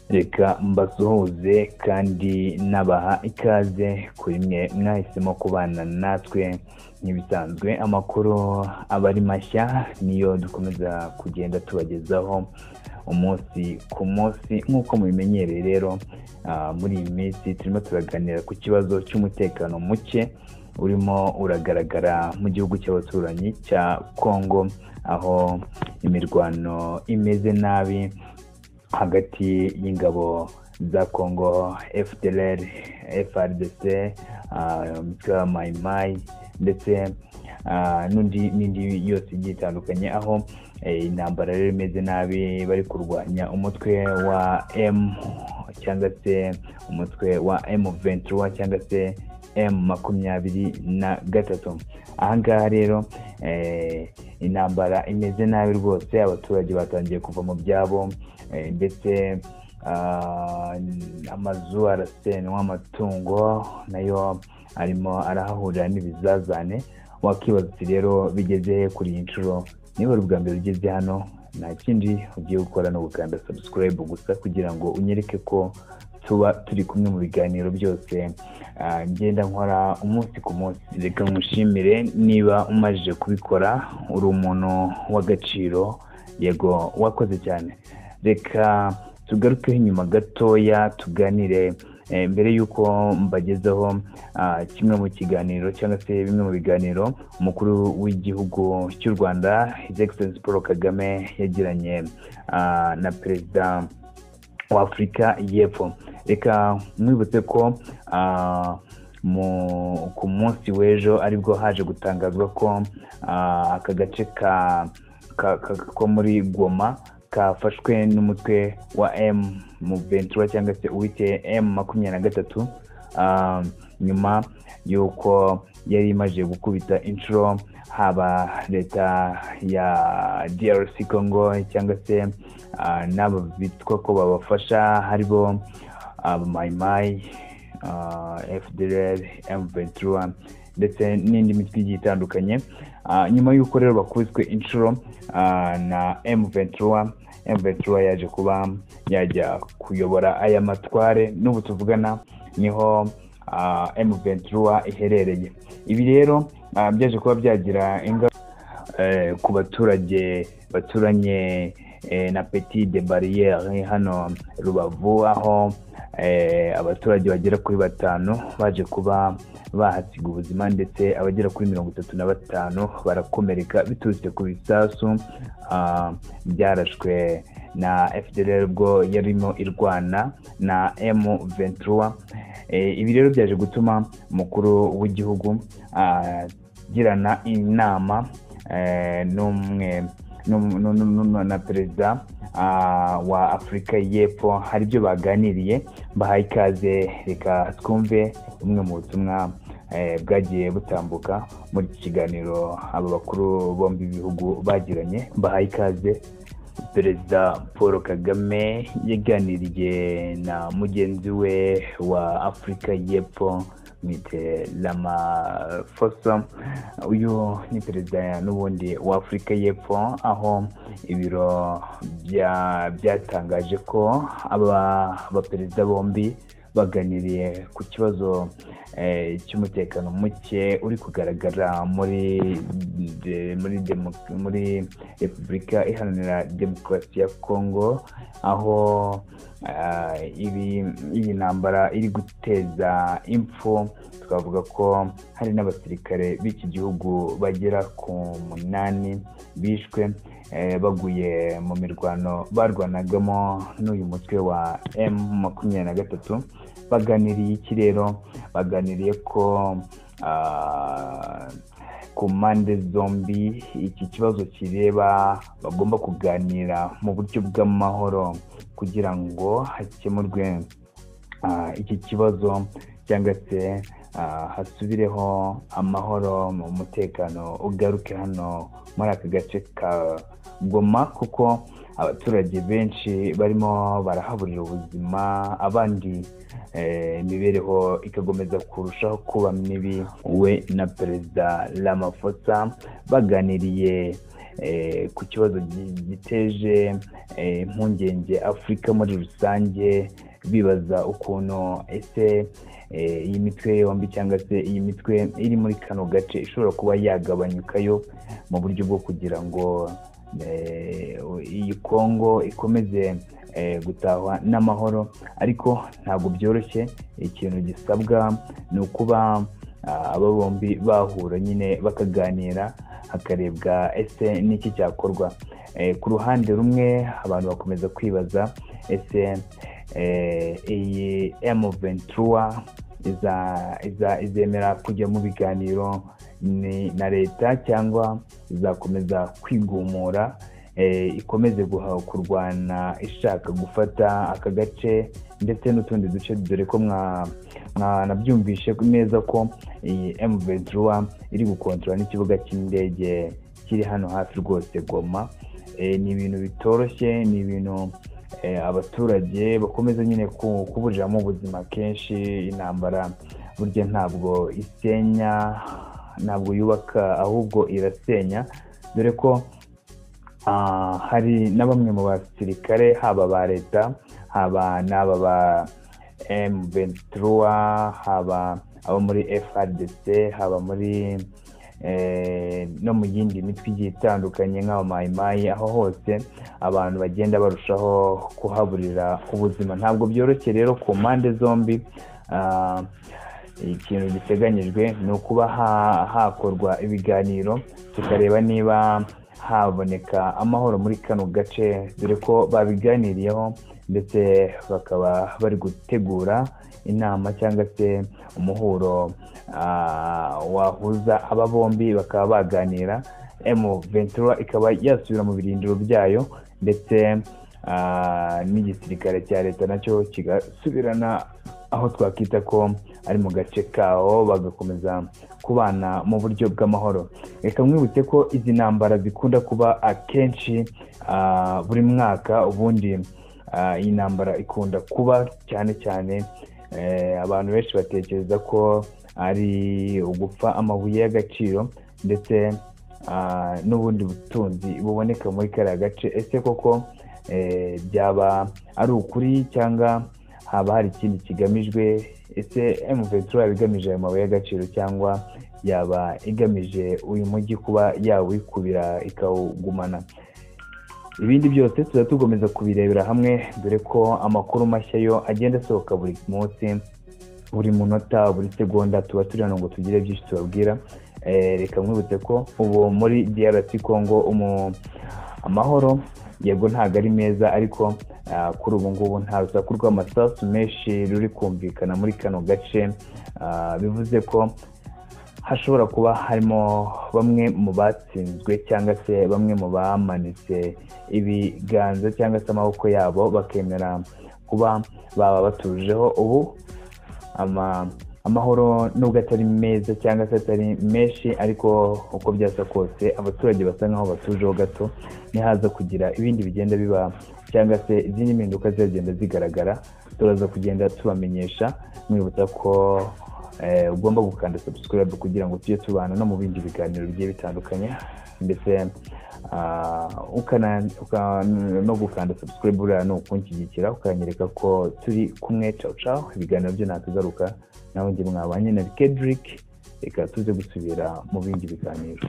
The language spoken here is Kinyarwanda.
Reka mbasuhuze kandi nabaha ikaze kuri mwe mwahisemo kubana natwe nk'ibisanzwe. Amakuru aba ari mashya niyo dukomeza kugenda tubagezaho umunsi ku munsi nk'uko mubimenyereye. Rero muri iyi minsi turimo turaganira ku kibazo cy'umutekano muke urimo uragaragara mu gihugu cy'abaturanyi cya Congo, aho imirwano imeze nabi hagati y'ingabo za Congo FDLR, FARDC, Mai Mai ndetse n'indi yose igiye itandukanye, aho intambara rero imeze nabi. Bari kurwanya umutwe wa M cyangwa se umutwe wa M23 cyangwa se M23. Ahangaha rero intambara imeze nabi rwose, abaturage batangiye kuva mu byabo ndetse amazu arasenywa, amatungo nayo arimo arahahurira n'ibizazane. Wakibaza uti rero bigeze kuri iyi nshuro, niba ari ubwa mbere ugeze hano, nta kindi ugiye gukora no gukanda subscribe gusa kugira ngo unyereke ko tuba turi kumwe mu biganiro byose ngenda nkora umunsi ku munsi. Reka nkushimire niba umajije kubikora, uri umuntu w'agaciro, yego wakoze cyane. Reka tugarukeho inyuma gatoya tuganire mbere y'uko mbagezaho kimwe mu kiganiro cyangwa se bimwe mu biganiro umukuru w'igihugu cy'u Rwanda His Excellency Paul Kagame yagiranye na perezida wa Afurika y'Epfo. Reka mwibutse ko ku munsi w'ejo aribwo haje gutangazwa ko aka gace ko muri Goma kafashwe n'umutwe wa M23 cyangwa se uwite M23, nyuma y'uko yari imaze gukubita inshuro haba leta ya DRC Congo cyangwa se n'abo bitwa ko babafasha haribo Mai Mai, FDLR, M23 ndetse n'indi mitwe igiye itandukanye. Nyuma y'uko rero bakubiswe inshuro na M23 yaje kuba yajya kuyobora aya matware. N'ubu tuvugana niho M23 iherereye. Ibi rero byaje kuba byagira ingaruka ku baturage baturanye na Petit de Barriere hano Rubavu, aho abaturage bagera kuri 5 baje kuba bahasiga ubuzima ndetse abagera kuri 35 barakomereka biturutse ku bisasu byarashwe na FDLR ubwo yarimo irwana na M23. Ibi rero byaje gutuma umukuru w'igihugu girana inama na perezida wa Afurika y'Epfo. Hari ibyo baganiriye, mbahaye ikaze. Reka twumve bumwe mu butumwa bwagiye butambuka muri iki kiganiro aba bakuru bombi b'ibihugu bagiranye. Mbahaye ikaze. Perezida Paul Kagame yaganiriye na mugenzi we wa Afurika y'Epfo Mite Ramaphosa. Uyu ni perezida n'ubundi wa Afurika y'Epfo, aho ibiro byatangaje ko abaperezida bombi baganiriye ku kibazo cy'umutekano muke uri kugaragara muri Repubulika Iharanira Demokarasi ya Congo, aho iyi ntambara iri guteza impfu. Twavuga ko hari n'abasirikare b'iki gihugu bagera ku 8 bishwe baguye mu mirwano barwanagamo n'uyu mutwe wa M23. Baganiriye iki rero? Baganiriye ko ku mpande zombi iki kibazo kireba bagomba kuganira mu buryo bw'amahoro kugira ngo hakemurwe iki kibazo cyangwa se hasubireho amahoro, mu mutekano ugaruke hano muri aka gace ka Goma, kuko abaturage benshi barimo barahaburira ubuzima, abandi imibereho ikagomeza kurushaho kuba mibi. We na perezida Ramaphosa baganiriye ku kibazo giteje impungenge Afurika muri rusange, bibaza ukuntu ese iyi mitwe yombi cyangwa se iyi mitwe iri muri kano gace ishobora kuba yagabanyukayo mu buryo bwo kugira ngo iyi Kongo ikomeze gutahwa n'amahoro. Ariko ntabwo byoroshye. Ikintu gisabwa ni ukuba aba bombi bahura nyine bakaganira, hakarebwa ese n'iki cyakorwa. Ku ruhande rumwe abantu bakomeza kwibaza ese iyi M23 izemera kujya mu biganiro na leta cyangwa izakomeza kwigumura ikomeze kurwana ishaka gufata aka gace ndetse n'utundi duce, dore ko mwanabyumvishe neza ko iyi M23 iri gukontorora n'ikibuga cy'indege kiri hano hafi rwose Goma. Ni ibintu bitoroshye, ni ibintu abaturage bakomeza nyine kuburiramo ubuzima kenshi. Intambara burya ntabwo isenya, ntabwo yubaka, ahubwo irasenya, dore ko hari na bamwe mu basirikare, haba ba leta, haba n'aba ba M23, haba abo muri FARDC, haba muri no mu yindi mitwe igiye itandukanye nk'aba mayimayi, aho hose abantu bagenda barushaho kuhaburira ubuzima. Ntabwo byoroshye rero ku mpande zombi. Ikintu giteganyijwe ni ukuba hakorwa ibiganiro, tukareba niba haboneka amahoro muri kano gace, dore ko babiganiriyeho ndetse bakaba bari gutegura inama cyangwa se umuhuro wahuza aba bombi bakaba baganira. M23 ikaba yasubira mu birindiro byayo ndetse n'igisirikare cya leta nacyo kigasubirana aho twakita ko ari mu gace kaho, bagakomeza kubana mu buryo bw'amahoro. Reka mwibutse ko izi ntambara zikunda kuba akenshi buri mwaka. Ubundi iyi ntambara ikunda kuba cyane cyane, abantu benshi batekereza ko ari ugupfa amabuye y'agaciro ndetse n'ubundi butunzi buboneka muri kariya gace. Ese koko byaba ari ukuri cyangwa haba hari ikindi kigamijwe? Ese M23 yabigamije ayo mabuye y'agaciro cyangwa yaba igamije uyu mujyi kuba yawikubira ikawugumana? Ibindi byose tuza tugomeza kubirebera hamwe, dore ko amakuru mashya yo agenda asohoka buri munsi, buri munota, buri segonda. Tuba turi hano ngo tugire byinshi tubabwira. Reka mwibutse ko ubu muri DRC Congo amahoro yego ntabwo ari meza, ariko kuri ubu ngubu nta rusaku rw'amasasu menshi ruri kumvikana muri kano gace. Bivuze ko hashobora kuba harimo bamwe mu batsinzwe cyangwa se bamwe mu bamanitse ibiganza cyangwa se amaboko yabo bakemera kuba baba batujeho. Ubu amahoro nubwo atari meza cyangwa se atari menshi, ariko uko byasa kose abaturage basa nkaho batujeho gato. Nihaza kugira ibindi bigenda biba cyangwa se izindi mpinduka zigenda zigaragara, turaza kugenda tubamenyesha. Mwibutsa ko ugomba gukanda subscribe kugira ngo tujye tubana no mu bindi biganiro bigiye bitandukanye, ndetse no gukanda subscribe uriya ni ukunshyigikira, ukanyereka ko turi kumwe. Ciao ibiganiro byo natugaruka nawe njye mwabanye na Kedrick. Reka tuze gusubira mu bindi biganiro.